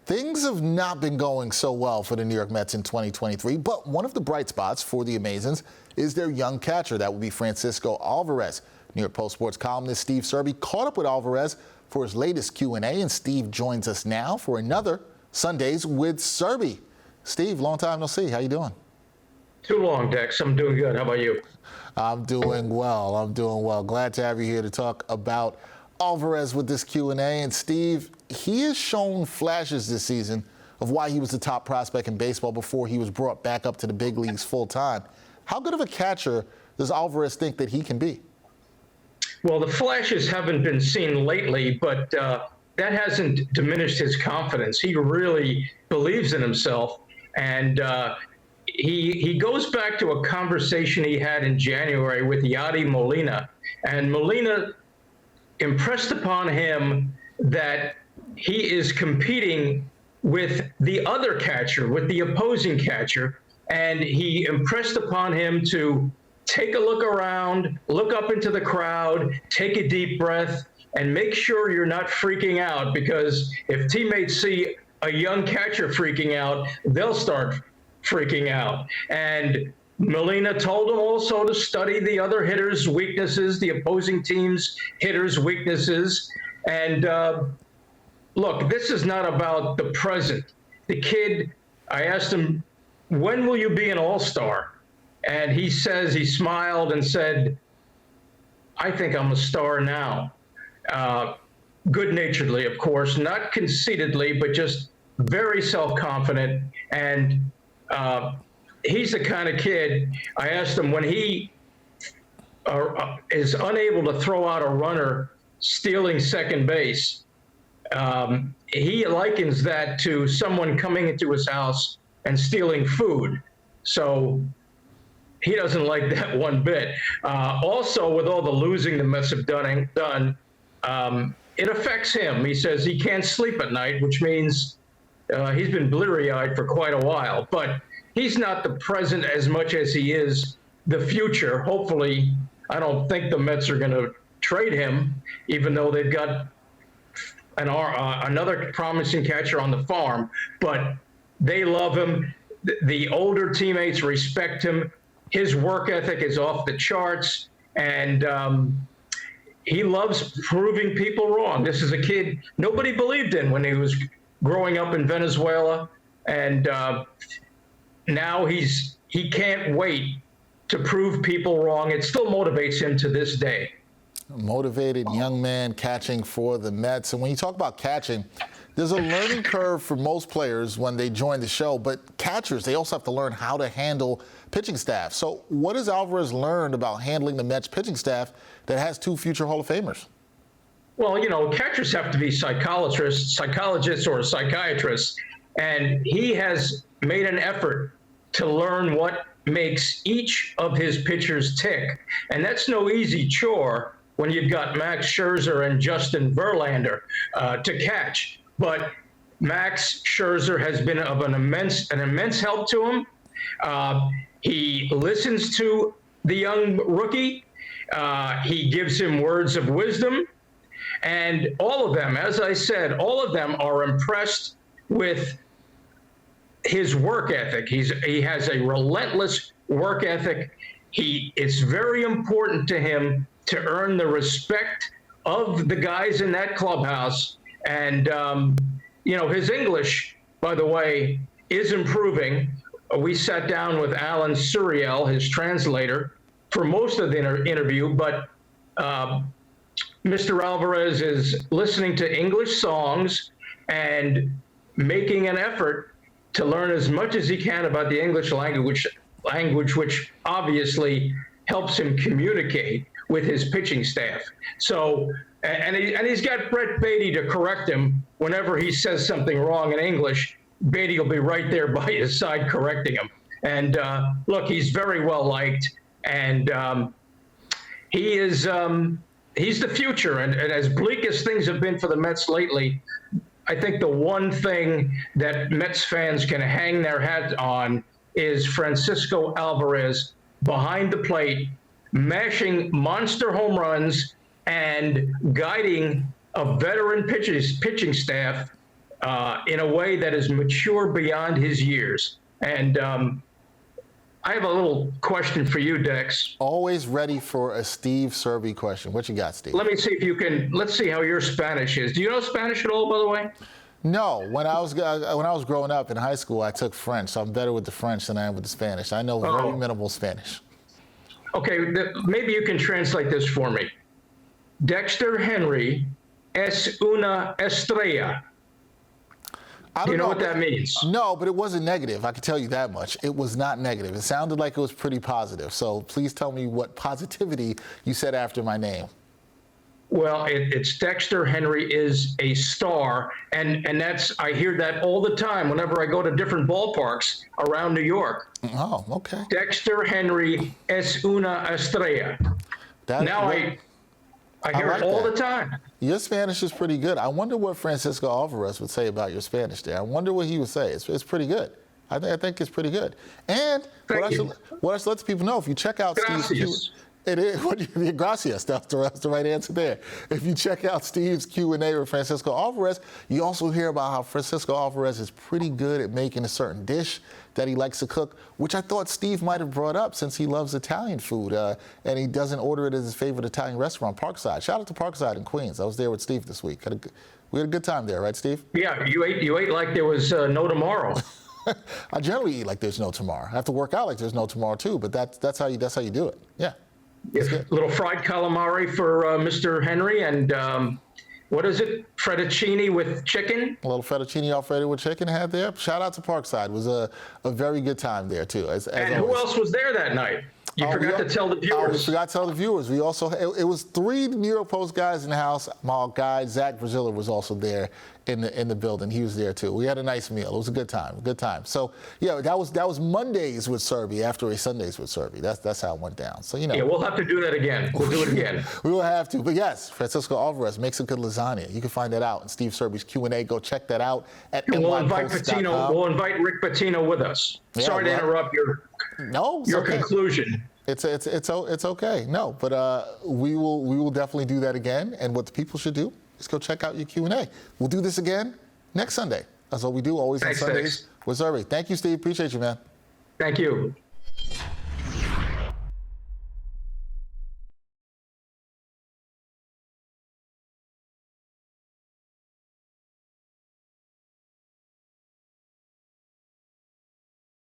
Things have not been going so well for the New York Mets in 2023, but one of the bright spots for the Amazons is their young catcher. That would be Francisco Alvarez. New York Post Sports columnist Steve Serby caught up with Alvarez for his latest Q&A, and Steve joins us now for another Sundays with Serby. Steve, long time no see. How you doing? Too long, Dex. I'm doing good. How about you? I'm doing well. Glad to have you here to talk about Alvarez with this Q&A. And Steve, he has shown flashes this season of why he was the top prospect in baseball before he was brought back up to the big leagues full time. How good of a catcher does Alvarez think that he can be? Well, the flashes haven't been seen lately, but that hasn't diminished his confidence. He really believes in himself, and he goes back to a conversation he had in January with Yadi Molina, and Molina impressed upon him that he is competing with the other catcher, with the opposing catcher, and he impressed upon him to take a look around, look up into the crowd, take a deep breath, and make sure you're not freaking out, because if teammates see a young catcher freaking out, they'll start freaking out. And Molina told him also to study the other hitters' weaknesses, the opposing team's hitters' weaknesses. And look, this is not about the present. The kid, I asked him, when will you be an all-star? And he says, he smiled and said, I think I'm a star now. Good-naturedly, of course, not conceitedly, but just very self-confident. And he's the kind of kid, I asked him, when he is unable to throw out a runner stealing second base, he likens that to someone coming into his house and stealing food. So he doesn't like that one bit. Also, with all the losing the Mets have done, it affects him. He says he can't sleep at night, which means he's been bleary-eyed for quite a while. But he's not the present as much as he is the future. Hopefully, I don't think the Mets are going to trade him, even though they've got another promising catcher on the farm. But they love him. The older teammates respect him. His work ethic is off the charts, and he loves proving people wrong. This is a kid nobody believed in when he was growing up in Venezuela, and now he can't wait to prove people wrong. It still motivates him to this day. A motivated young man catching for the Mets. And when you talk about catching, there's a learning curve for most players when they join the show, but catchers, they also have to learn how to handle pitching staff. So what has Alvarez learned about handling the Mets pitching staff that has two future Hall of Famers? Well, you know, catchers have to be psychologists or psychiatrists, and he has made an effort to learn what makes each of his pitchers tick. And that's no easy chore when you've got Max Scherzer and Justin Verlander to catch. But Max Scherzer has been of an immense help to him. He listens to the young rookie. He gives him words of wisdom. And all of them, as I said, all of them are impressed with his work ethic. He has a relentless work ethic. It's very important to him to earn the respect of the guys in that clubhouse. And, you know, his English, by the way, is improving. We sat down with Alan Suriel, his translator, for most of the interview, but Mr. Alvarez is listening to English songs and making an effort to learn as much as he can about the English language, which obviously helps him communicate with his pitching staff. So, and he's got Brett Beatty to correct him whenever he says something wrong in English. Beatty will be right there by his side correcting him. And look, he's very well liked, and he's the future. And as bleak as things have been for the Mets lately, I think the one thing that Mets fans can hang their hat on is Francisco Alvarez behind the plate, mashing monster home runs and guiding a veteran pitching staff in a way that is mature beyond his years. And I have a little question for you, Dex. Always ready for a Steve Serby question. What you got, Steve? Let me see if you can. Let's see how your Spanish is. Do you know Spanish at all, by the way? No. When I was growing up in high school, I took French, so I'm better with the French than I am with the Spanish. I know very minimal Spanish. Okay, maybe you can translate this for me. Dexter Henry es una estrella. Do you know what that means? No, but it wasn't negative. I can tell you that much. It was not negative. It sounded like it was pretty positive. So please tell me what positivity you said after my name. Well, it's Dexter Henry is a star, and that's, I hear that all the time whenever I go to different ballparks around New York. Oh, okay. Dexter Henry es una estrella. I hear it all the time. Your Spanish is pretty good. I wonder what Francisco Alvarez would say about your Spanish there. I wonder what he would say. It's pretty good. I think it's pretty good. And what I should let the people know, if you check out Steve's it is. Gracias. That's the right answer there. If you check out Steve's Q&A with Francisco Alvarez, you also hear about how Francisco Alvarez is pretty good at making a certain dish that he likes to cook, which I thought Steve might have brought up since he loves Italian food, and he doesn't order it at his favorite Italian restaurant, Parkside. Shout out to Parkside in Queens. I was there with Steve this week. We had a good time there, right, Steve? Yeah, you ate like there was no tomorrow. I generally eat like there's no tomorrow. I have to work out like there's no tomorrow too, but that's how you do it. Yeah. A little fried calamari for Mr. Henry, and what is it? Fettuccine with chicken? A little fettuccine Alfredo with chicken had there. Shout out to Parkside. It was a very good time there, too. As and who else was there that night? You forgot to tell the viewers. We forgot to tell the viewers. We also, it was 3 New York Post guys in the house. My guy, Zach Braziller, was also there in the building. He was there, too. We had a nice meal. It was a good time. So, yeah, that was Mondays with Serby after a Sundays with Serby. That's how it went down. So, Yeah, we'll have to do that again. We'll do it again. We will have to. But, yes, Francisco Alvarez makes a good lasagna. You can find that out in Steve Serby's Q&A. Go check that out at nypost.com. We'll invite Rick Pitino with us. Yeah, sorry to interrupt your conclusion. It's okay. No, but we will definitely do that again. And what the people should do is go check out your Q&A. We'll do this again next Sunday. That's what we do always on Sundays with Serby. Thank you, Steve. Appreciate you, man. Thank you.